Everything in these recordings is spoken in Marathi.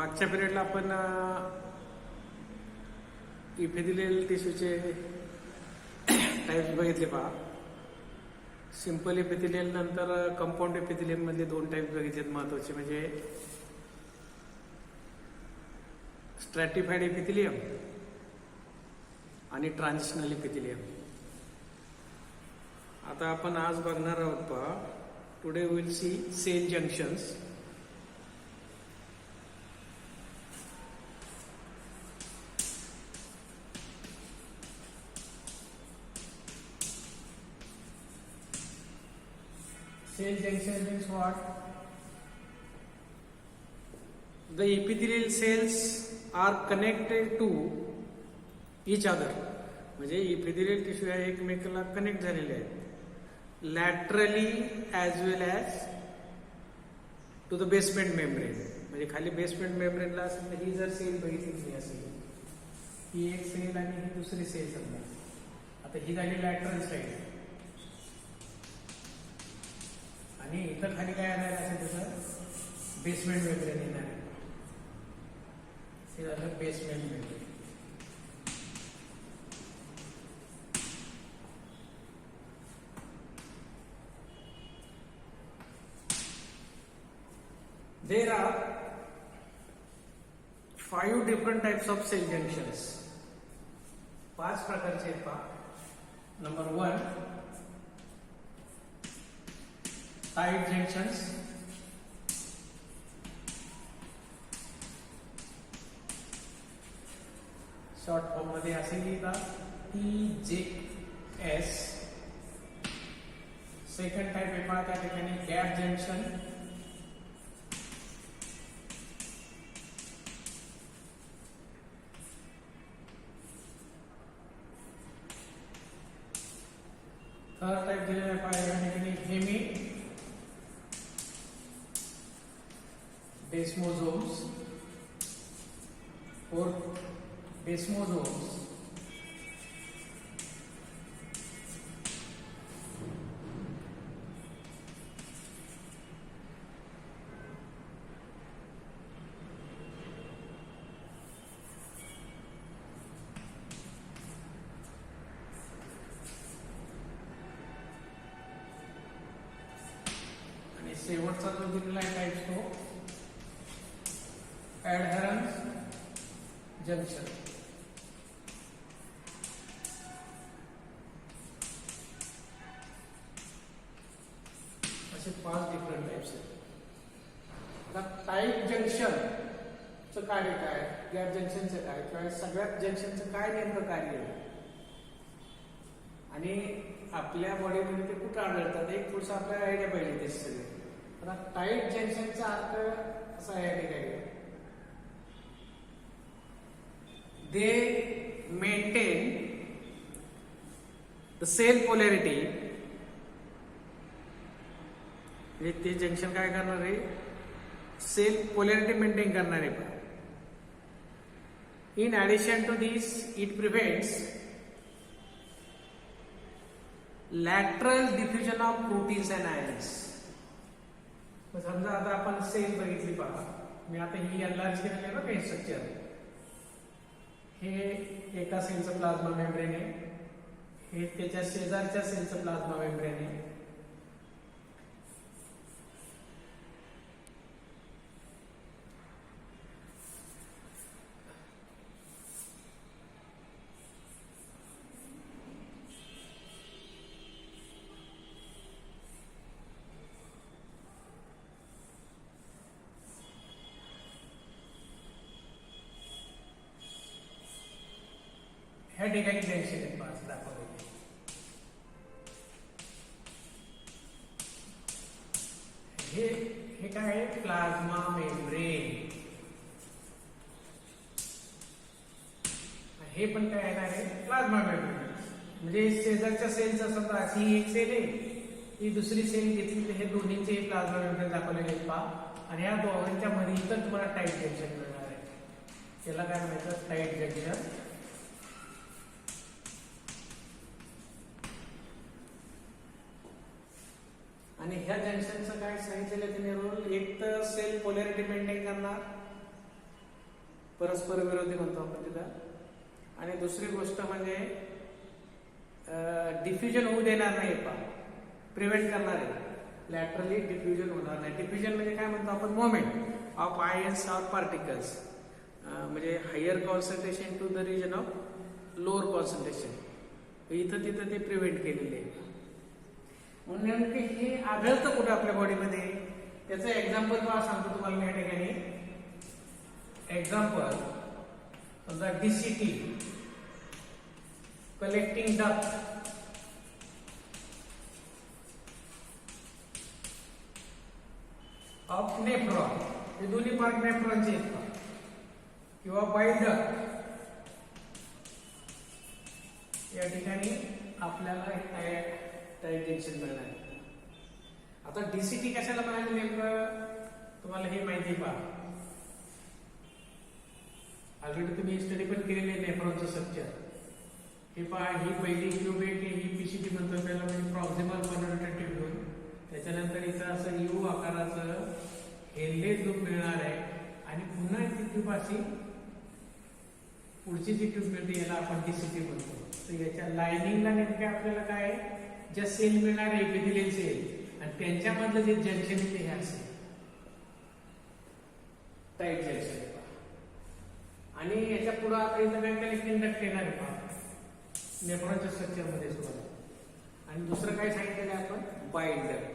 मागच्या पिरियडला आपण इपिथेलियल टिश्यूचे टाईप्स बघितले पहा. सिंपल इपिथेलियल नंतर कंपाऊंड इपिथेलियल मधले दोन टाईप बघितलेत महत्वाचे, म्हणजे स्ट्रॅटिफाईड इपिथेलियम आणि ट्रान्झिशनल इपिथेलियम. आता आपण आज बघणार आहोत पहा. Today will see cell junctions. Cell junction means what? The epithelial cells are connected to each other. म्हणजे इपिथेलियल टिश्यू या एकमेकाला कनेक्ट झालेले आहेत laterally as well as to the basement membrane. म्हणजे खाली बेसमेंट मेम्ब्रेनला असेल तर ही जर सेल बघितली असेल, ही एक सेल आणि ही दुसरी सेल समजा. आता ही झाली लॅटरल साईड आणि इथं खाली काय येणार असेल तसं बेसमेंट मेम्ब्रेन येणार आहे. हे झालं basement membrane. There are 5 different types of cell junctions. 5 प्रकारचे आहेत पहा. Number 1 tight junctions. Short form मध्ये असे लिहितात TJS. सेकंड टाइप आहे पहा, त्या ठिकाणी गॅप जंक्शन. थर्ड टाइप दिलेला आहे पहा या ठिकाणी हेमी डेस्मोझोम्स. फोर्थ डेस्मोझोम्स. आणि शेवटचा जो दिलेला आहे टाइप तो ऍडहरन्स जंक्शन. असे 5 डिफरंट टाइप्स आहेत. आता टाइट जंक्शनचं कार्य काय, गॅप जंक्शनचं काय, किंवा सगळ्यात जंक्शनचं काय नेमकं कार्य आहे आणि आपल्या बॉडीमध्ये ते कुठं आढळतात, एक थोडंसं आपल्याला आयडिया पाहिजे ते सगळे. आता टाइट जंक्शनचा अर्थ असा आहे या ठिकाणी, they maintain the cell polarity. ते जंक्शन काय करणार आहे, सेल पोलॅरिटी मेंटेन करणार आहे. In addition to this it prevents lateral diffusion of proteins and ions. समजा आता आपण सेल बघितली पहा, मी आता ही एनलार्ज केलेली आहे ना काही स्ट्रक्चर. हे एका सेलचं प्लाझ्मा मेम्ब्रेन आहे, हे त्याच्या शेजारच्या सेलचं प्लाझ्मा मेम्ब्रेन आहे. ह्या ठिकाणी जंक्शन आहेत 5 दाखवलेले. हे काय आहे, प्लाझ्मा मेम्ब्रेन. हे पण काय येणार आहे, प्लाझ्मा मेम्ब्रेन. म्हणजे शेजारच्या सेलचा समजा ही एक सेल आहे, ही दुसरी सेल घेतली तर हे दोन्हीचे प्लाझ्मा मेम्ब्रेन दाखवलेले आहेत पहा. आणि या दोघांच्या मध्ये इथं तुम्हाला टाइट जंक्शन मिळणार आहे. त्याला काय म्हणायचं, टाइट जंक्शन. आणि ह्या जंक्शनचं काय सांगितलेलं त्याने रोल, एक तर सेल पोलॅरिटी मेंटेन करणार परस्पर विरोधी म्हणतो आपण तिथं. आणि दुसरी गोष्ट म्हणजे डिफ्युजन होऊ देणार नाही पा, प्रिव्हेंट करणार आहे. लॅटरली डिफ्युजन होणार नाही. डिफ्युजन म्हणजे काय म्हणतो आपण, moment of ions or particles, म्हणजे higher concentration to the region of lower concentration, इथं तिथं ते प्रिव्हेंट केलेले आहे. म्हणून नेमके हे आढळतं कुठं आपल्या बॉडीमध्ये, त्याचं एक्झाम्पल सांगतो तुम्हाला मी या ठिकाणी. एक्झाम्पल समजा DCT, collecting duct, of nephron, हे दोन्ही पार्ट नेफ्रॉनचे आहेत, किंवा बाईल डक्ट, या ठिकाणी आपल्याला टाईट जंक्शन मिळणार आहे. आता DCT कशाला म्हणाले नेमकं तुम्हाला हे माहिती पहा. ऑलरेडी तुम्ही स्टडी पण केलेले आहे नेफ्रॉनचं स्ट्रक्चर. हे पहा, ही पहिली ट्यूब आहे की ही PCT म्हणतो त्याला, म्हणजे प्रॉक्सिमल कॉन्व्हर्टर ट्यूब. त्याच्यानंतर इथं असं U आकाराचं हेल्ले ट्यूब मिळणार आहे, आणि पुन्हा ती ट्यूब अशी पुढची जी ट्यूब मिळते याला आपण DCT म्हणतो. तर याच्या लायनिंगला नेमके आपल्याला काय, ज्या सेल मिळणार आहे एपिथेलियल सेल, आणि त्यांच्यामधलं जे जंक्शन आहे ते हे असेल टाईट जंक्शन. आणि याच्या पुढे आता इथं काय कलेक्टिंग डक्ट येणार आहे पहा नेफ्रॉनच्या स्ट्रक्चर मध्ये सुद्धा. आणि दुसरं काय सांगितलेलं आहे आपण, बाईल डक्ट,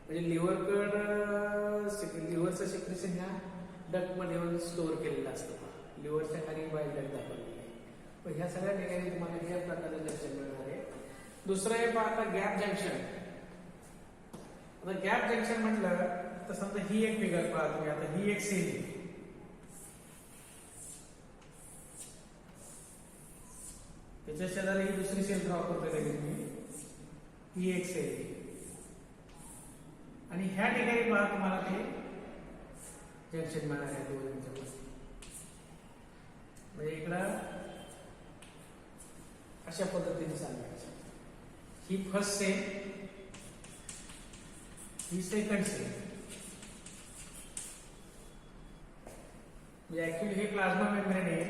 म्हणजे लिव्हरचं सिक्रेशन ह्या डक्ट मध्ये स्टोअर केलेलं असतं. लिव्हरच्या खाली बाईल डक्ट दाखवलेलं आहे. पण ह्या सगळ्या ठिकाणी तुम्हाला या प्रकारचं जंक्शन मिळणार आहे. दुसरं आहे पहा आता गॅप जंक्शन. आता गॅप जंक्शन म्हटलं तर समजा ही एक फिगर पहा तुम्ही. आता ही एक सेल आहे, त्याच्या शेजारी ही दुसरी सेल ड्रॉ करतोय तुम्ही, ही एक सेल आहे. आणि ह्या ठिकाणी पहा तुम्हाला ते जंक्शन मिळणार आहे दोघांच्या. म्हणजे इकडं अशा पद्धतीने सांगायचं, ही फर्स्ट सेल, ही सेकंड सेल. म्हणजे ऍक्च्युली हे प्लाझ्मा मेम्ब्रेन आहे,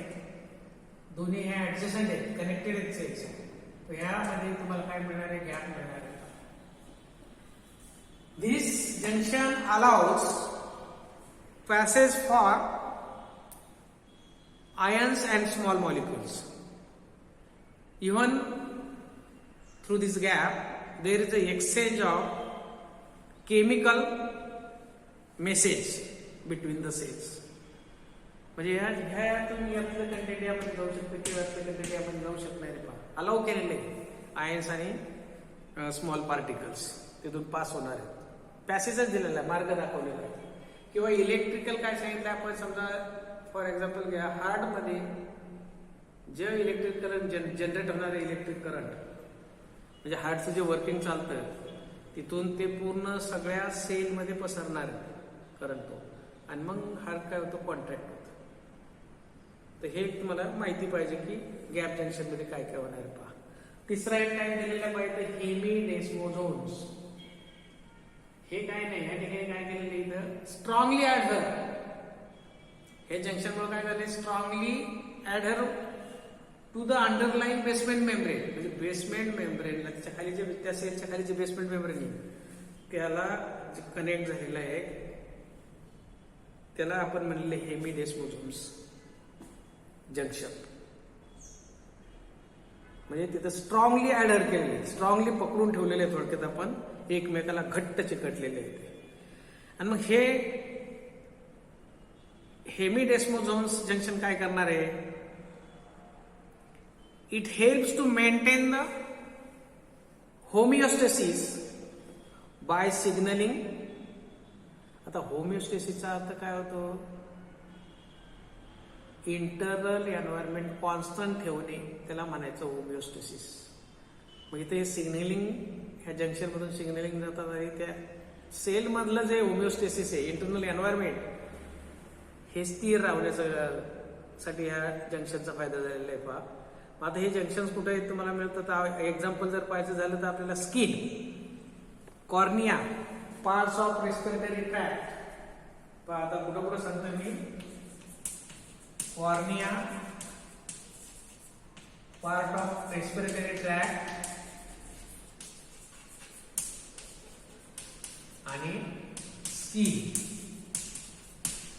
दोन्ही हे ऍडजस्टंट आहेत, कनेक्टेड आहेत सेल्स. तर ह्यामध्ये तुम्हाला काय मिळणार आहे, गॅप मिळणार आहे. This junction allows passage for ions and small molecules. Even through this gap, there is an exchange of chemical message between the cells. म्हणजे ह्या तुम्ही यातलं कंटेंट यामध्ये जाऊ शकतो किंवा यातलं कंटेंट यामध्ये जाऊ शकत नाही. अलाउ केलेले आयन्स आणि स्मॉल पार्टिकल्स तिथून पास होणार आहेत. पॅसेजच दिलेला आहे, मार्ग दाखवलेला आहे. किंवा इलेक्ट्रिकल काय सांगितलं आपण, समजा फॉर एक्झाम्पल घ्या, हार्ट मध्ये जे इलेक्ट्रिक करंट जनरेट होणारे इलेक्ट्रिक करंट, म्हणजे हार्टचं जे वर्किंग चालतं तिथून ते पूर्ण सगळ्या सेल मध्ये पसरणार करंट तो, आणि मग हार्ट काय होतं, कॉन्ट्रॅक्ट होतं. तर हे तुम्हाला माहिती पाहिजे की गॅप जंक्शन मध्ये काय काय होणार आहे पहा. तिसरा एक काय दिलेला पाहिजे, हेमीडेस्मोझोम्स. हे काय नाही, या ठिकाणी काय केलेलं इथं, स्ट्रॉंगली ऍडहर. हे जंक्शन मुळे काय झाले, strongly adhere to the underline basement membrane. म्हणजे बेसमेंट मेम्ब्रेनला त्याच्या खाली जे, त्या सेलच्या खाली जे बेसमेंट मेम्ब्रेन आहे त्याला जे कनेक्ट झालेलं आहे त्याला आपण म्हणले हेमीडेस्मोझोम्स जंक्शन. म्हणजे तिथं स्ट्रॉंगली ऍडहर केलेले, स्ट्रॉंगली पकडून ठेवलेले, थोडक्यात आपण एकमेकाला घट्ट चिकटलेले आहेत. आणि मग हे हेमीडेस्मोझोम्स जंक्शन काय करणार आहे, it helps to maintain the homeostasis by signalling. आता होमिओस्टेसिसचा अर्थ काय होतो, इंटरनल एन्व्हायरमेंट कॉन्स्टंट ठेवणे, त्याला म्हणायचं होमिओस्टेसिस. मग इथे सिग्नलिंग, ह्या जंक्शन मधून सिग्नलिंग जातात आणि त्या सेल मधलं जे होमिओस्टेसिस आहे, इंटरनल एन्व्हायरमेंट, हे स्थिर राहण्यासाठी ह्या जंक्शनचा फायदा झालेला आहे पहा. आता हे जंक्शन कुठे आहेत तुम्हाला मिळतात, एक्झाम्पल जर पाहायचं झालं तर आपल्याला skin, cornea, parts of respiratory tract. आता कुठं कुठं सांगतो मी, cornea, part of respiratory tract आणि स्किन.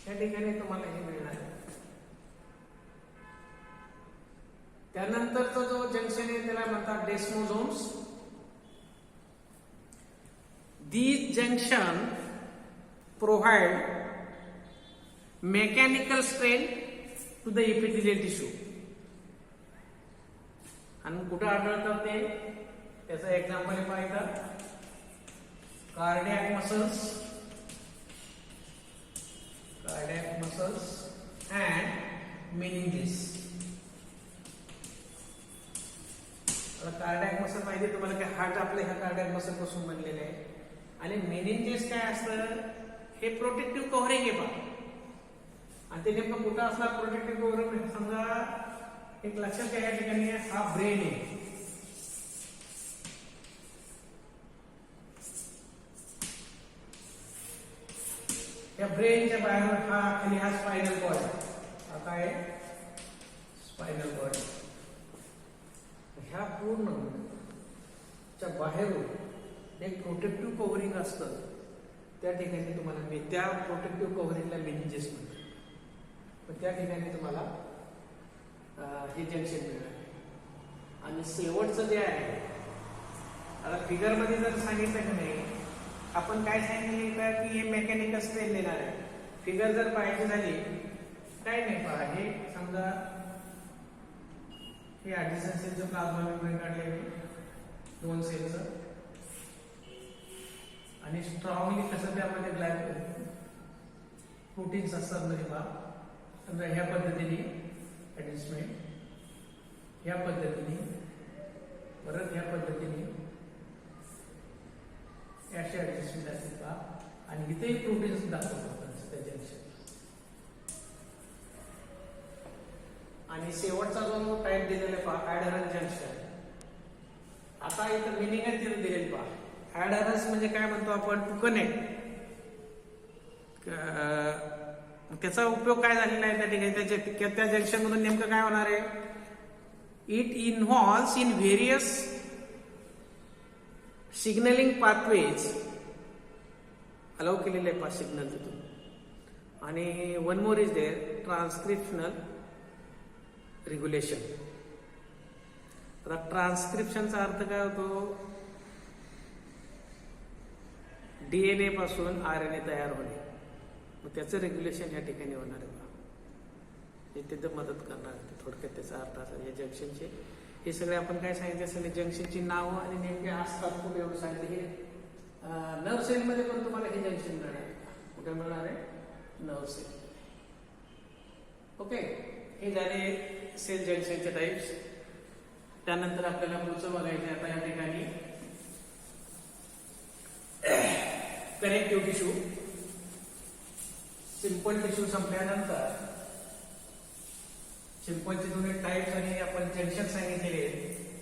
या ठिकाणी तुम्हाला हे मिळणार आहे. त्यानंतरचा जो जंक्शन आहे त्याला म्हणतात डेस्मोझोम्स. These junction provide mechanical strength to the epithelial tissue. आणि कुठं आढळतात ते, त्याचं एक्झाम्पल पाहिजे cardiac muscles, and meninges. Cardiac muscle माहिती तुम्हाला की हार्ट आपल्या ह्या कार्डियक मसल पासून बनलेले आहे. आणि मेनिंजेस काय असतं, हे प्रोटेक्टिव्ह कव्हरिंग आहे बा. आणि ते नेमकं कुठं असणार प्रोटेक्टिव्ह कव्हरिंग, समजा एक लक्षात घ्या, या ठिकाणी हा ब्रेन आहे. या ब्रेनच्या बाहेर हा खाली हा स्पायनल कॉर्ड. हा काय स्पायनल कॉर्ड. ह्या पूर्ण च्या बाहेरून एक प्रोटेक्टिव्ह कव्हरिंग असतं. त्या ठिकाणी तुम्हाला त्या प्रोटेक्टिव्ह कव्हरिंगला मेनिंजेस म्हणतात. पण त्या ठिकाणी तुम्हाला हे जंक्शन मिळणार. आणि शेवटचं जे आहे, आता फिगर मध्ये जर सांगितलं की नाही, आपण काय सांगितलं की हे मेकॅनिकल स्ट्रेन देणार आहे. फिगर जर पाहायची झाली काय नाही पहा, हे समजा हे ऍडिशन सेलचं प्लाझ्मा मेम्ब्रेन काढलेले 2 सेलचं, आणि स्ट्रॉंगली कसं त्यामध्ये प्रोटीन्स असतात म्हणजे पहा. समजा ह्या पद्धतीने ऍडजस्टमेंट, ह्या पद्धतीने, परत ह्या पद्धतीने असे ऍडजस्टमेंट असतील पहा. आणि इथेही प्रोटीन्स दाखवतात त्या जंक्शन. आणि शेवटचा जो टाईप दिलेला पहा ऍडहरन्स जंक्शन. आता इथं मिनिंगच तिथे दिलेली पहा. ऍडहरन्स म्हणजे काय म्हणतो आपण, टू कनेक्ट. त्याचा उपयोग काय झालेला आहे त्या ठिकाणी, त्या जंक्शन मधून नेमकं काय होणार आहे. It involves in various signalling pathways allow केलेले आहे 5 सिग्नल तिथून. आणि one more is there, transcriptional regulation. आता ट्रान्सक्रिप्शनचा अर्थ काय होतो, डीएनए पासून आरएनए तयार होणे. मग त्याचं रेग्युलेशन या ठिकाणी होणार आहे. हे तिथं मदत करणार आहे. थोडक्यात त्याचा अर्थ असा. या जंक्शनचे हे सगळे आपण काय सांगितले, सगळे जंक्शनची नावं आणि नेमके असतात कुठे एवढं सांगितलं. हे नर्व सेलमध्ये पण तुम्हाला हे जंक्शन मिळणार आहे. कुठे मिळणार आहे, नर्व सेल. ओके, हे झाले सेल जंक्शनचे टाइप्स. त्यानंतर आपल्याला पुढचं बघायचं आता या ठिकाणी कनेक्टिव्ह टिश्यू. सिंपल टिश्यू संपल्यानंतर सिंपलचे दोन्ही टाइप्स आणि आपण जंक्शन सांगितलेले.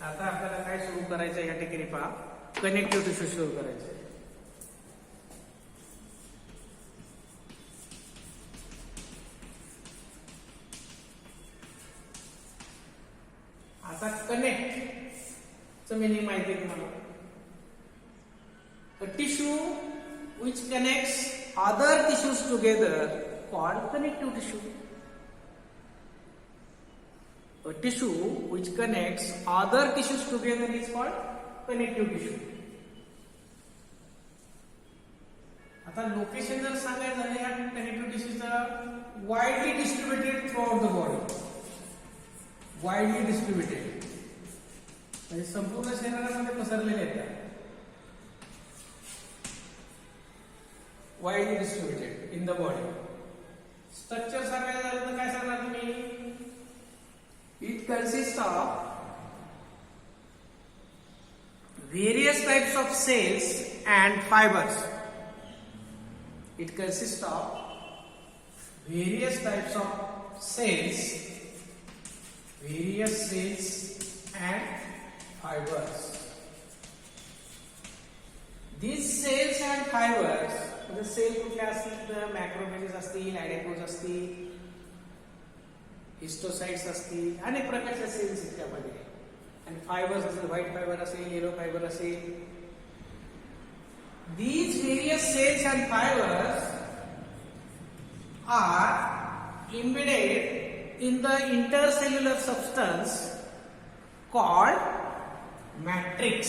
आता आपल्याला काय सुरू करायचं या ठिकाणी पहा, कनेक्टिव्ह टिश्यू सुरू करायचं. आता कनेक्ट चं मिनिंग माहिती आहे तुम्हाला. A tissue which connects other tissues together called connective tissue. A tissue which connects other tissues together is called connective tissue. आता लोकेशन जर सांगायचं झालं या कनेक्टिव्ह टिश्यूचं, widely distributed throughout the body. Widely distributed म्हणजे संपूर्ण शरीरामध्ये पसरलेले आहेत. Widely distributed in the body. Structure सांगायचं झालं तर काय सांगणार तुम्ही, it consist of various types of cells and fibres. It consist of various types of cells, various cells and fibers. These cells and fibers, म्हणजे सेल कुठल्या असतील तर मॅक्रोफेजेस असतील, ऍडिपोज असतील, हिस्टोसाइट्स असतील, अनेक प्रकारच्या सेल्स आहेत त्यामध्ये. आणि फायबर्स असेल, व्हाईट फायबर असेल, येलो फायबर असेल. These various cells and fibers are embedded in the intercellular substance called matrix.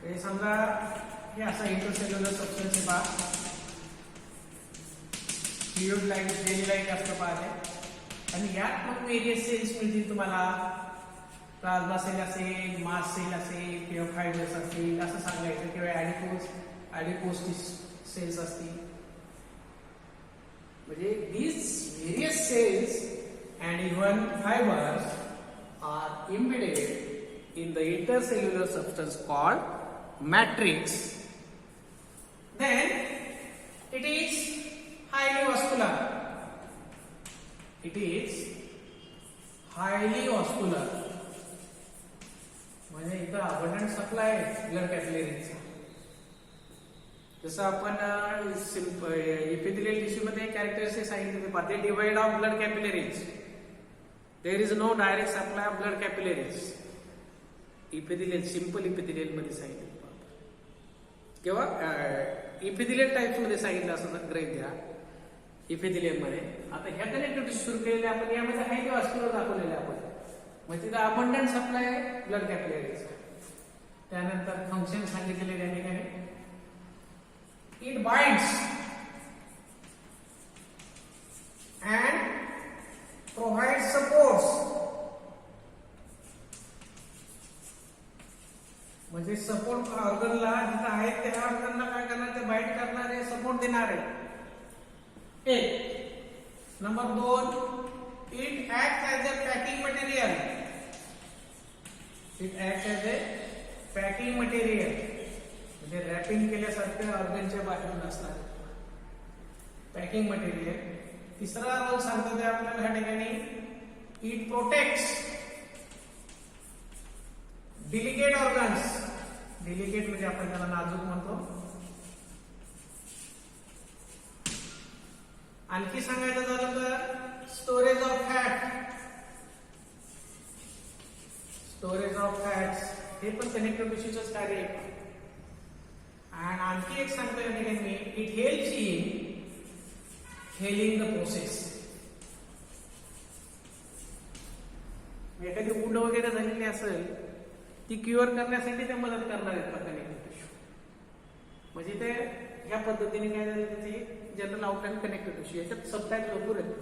हे समजा हे असा इंटरसेल्युलर सबस्टन्स आहे पहा. फ्लुइड लाईट, जेली लाईट असं पाहते. आणि यात मग वेरियस सेल्स मिळतील तुम्हाला. प्लाझ्मा सेल असेल, मास सेल असेल, किंवा फायबर्स असतील असं सांगायचं, किंवा ॲडिपोज सेल्स असतील. म्हणजे these various cells and even fibers are embedded in the intercellular substance called matrix. Then it is highly vascular. It is highly vascular. म्हणजे इथं अबंडंट सप्लाय आहे ब्लड कॅपिलरीजचा. जसं आपण इपिथेलियल टिश्यू मध्ये कॅरेक्टरिस्टिक सांगितले पाहते, devoid of blood capillaries. There is no direct supply of blood capillaries. Epithelial, simple epithelial मध्ये सांगितलं किंवा इपिथेलियल टाइप्स मध्ये सांगितलं असं ग्रहित घ्या. इपिथेलियल मध्ये आता ह्या कनेक्टिव्हिटी सुरू केलेल्या आपण यामध्ये हायली व्हास्क्युलर दाखवलेले आपण. मग तिथं अबंडंट सप्लाय आहे ब्लड कॅपिलरीज. त्यानंतर फंक्शन सांगितलेले त्या ठिकाणी. It binds and provides supports. म्हणजे सपोर्ट ऑर्गनला जिथं आहेत त्या ऑर्गनला काय करणार, ते बाइंड करणार आहे, सपोर्ट देणार आहे. एक number 2, it acts as a packing material. It acts as a packing material. म्हणजे रॅपिंग केल्यासारखं ऑर्गनच्या बाहेरून असणार पॅकिंग मटेरियल. तिसरा रोल सांगतो ते आपल्याला ह्या ठिकाणी, it protects delicate organs. Delicate म्हणजे आपण त्याला नाजूक म्हणतो. आणखी सांगायचं झालं तर storage of fat. Storage of fats हे पण कनेक्टिव्ह टिश्यूचंच कार्य आहे. आणि आणखी एक सांगतो या ठिकाणी मी, it helps in healing the process. एखादी वुंड वगैरे झालेली असेल ती क्युअर करण्यासाठी ते मदत करणार आहेत कनेक्टिव्ह टिश्यू. म्हणजे ते ह्या पद्धतीने काय झालं, त्याची जनरल आउटलाईन कनेक्टिव्ह टिश्यू. याच्यात सबटाईप भरपूर आहेत.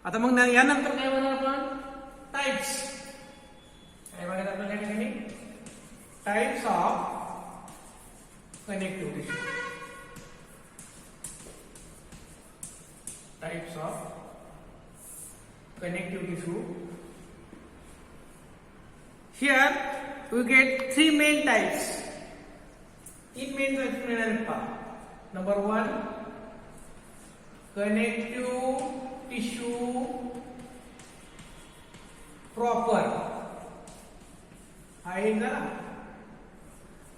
आता मग यानंतर काय बघणार आपण, टाइप्स. काय बघायला आपण या ठिकाणी, types of connective tissue. Types of connective tissue. Here we get 3 main types. 3 main types मिळणार पहा. Number 1, connective tissue proper. आहे ना.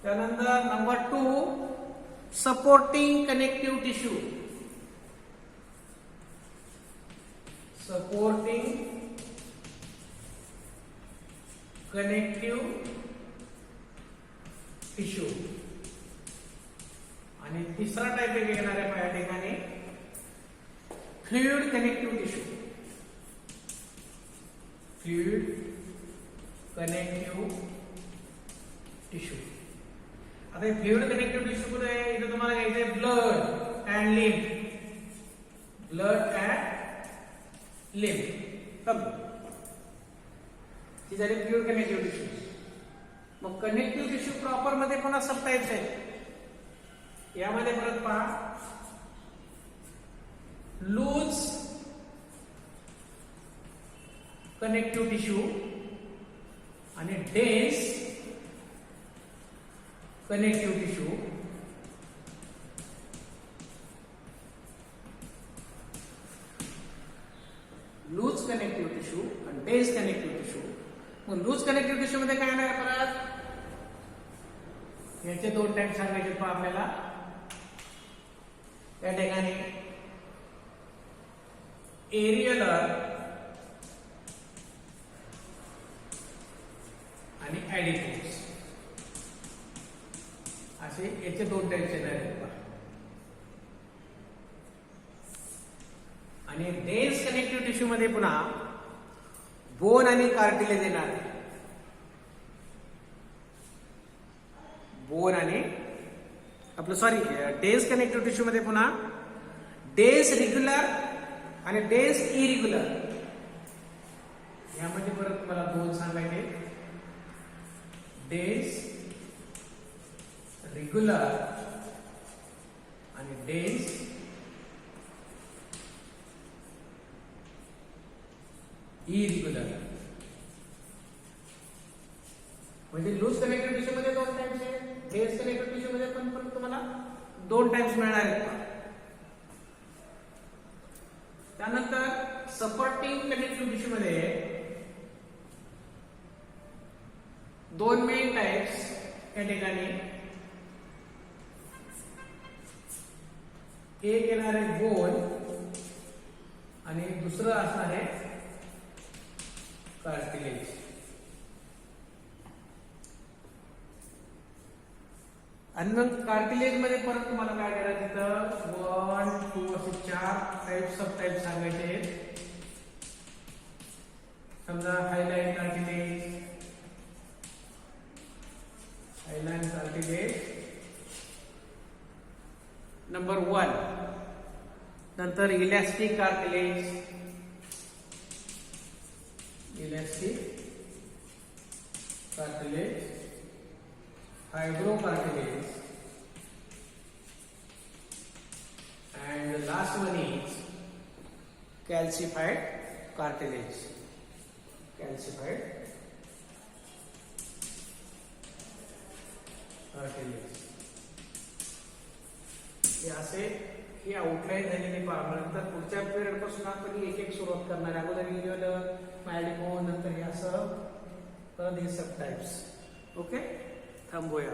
त्यानंतर number 2, supporting connective tissue. Supporting connective tissue. आणि तिसरा टाइप एक येणार आहे या ठिकाणी, fluid connective tissue. Fluid connective tissue. आता हे फ्लुइड कनेक्टिव्ह टिश्यू कुठे आहे, इथे तुम्हाला घ्यायचंय blood and lymph. Blood and lymph ही झाली प्युअर कनेक्टिव्ह टिश्यू. मग कनेक्टिव्ह टिश्यू प्रॉपर मध्ये पण सब टाइप्स आहेत. यामध्ये परत पहा, लूज कनेक्टिव्ह टिश्यू आणि dense connective tissue. Loose connective tissue आणि डेन्स कनेक्टिव्ह टिश्यू. मग लूज कनेक्टिव्ह टिश्यू मध्ये काय येणार परत, याचे 2 टाइप सांगायचे पहा आपल्याला या ठिकाणी एरियलर आणि ऍडिटिव्ह असे याचे 2 टाइपचे आहेत पहा. आणि डेन्स कनेक्टिव्ह टिश्यू मध्ये पुन्हा बोन आणि कार्टिलेज येणार आहे. बोन आणि आपलं सॉरी डेन्स कनेक्टिव्ह टिश्यू मध्ये पुन्हा डेन्स रेग्युलर आणि डेन्स इरेग्युलर यामध्ये परत मला 2 सांगायचे. डेन्स रेग्युलर आणि डेन्स इरेग्युलर. म्हणजे लूज कनेक्टिव्ह टिश्यू मध्ये 2 टाइप्स आहेत. डेन्स कनेक्टिव्ह टिश्यू मध्ये पण तुम्हाला 2 टाइप्स मिळणार आहेत. त्यानंतर सपोर्टिंग कनेक्टिव्ह टिश्यू मध्ये 2 मेन टाइप्स या ठिकाणी. एक येणार आहे बोन आणि दुसरं असणार आहे कार्टिलेज. आणि मग कार्टिलेज मध्ये परत तुम्हाला काय करायचं तिथं 1, 2 असे 4 टाइप सब टाइप सांगायचे आहेत. समजा hyaline cartilage, hyaline cartilage number 1. नंतर elastic cartilage, elastic cartilage, fibrocartilage, and the last one is calcified cartilage. Calcified cartilage. हे असे ही आउटलाईन झालेली पहा. नंतर पुढच्या पिरियड पासून आपण एक एक सुरुवात करणार आहे. अगोदर इरिओलर, मायलिकोन, नंतर हे असं परत हे सब टाइप्स. ओके, थांबूया.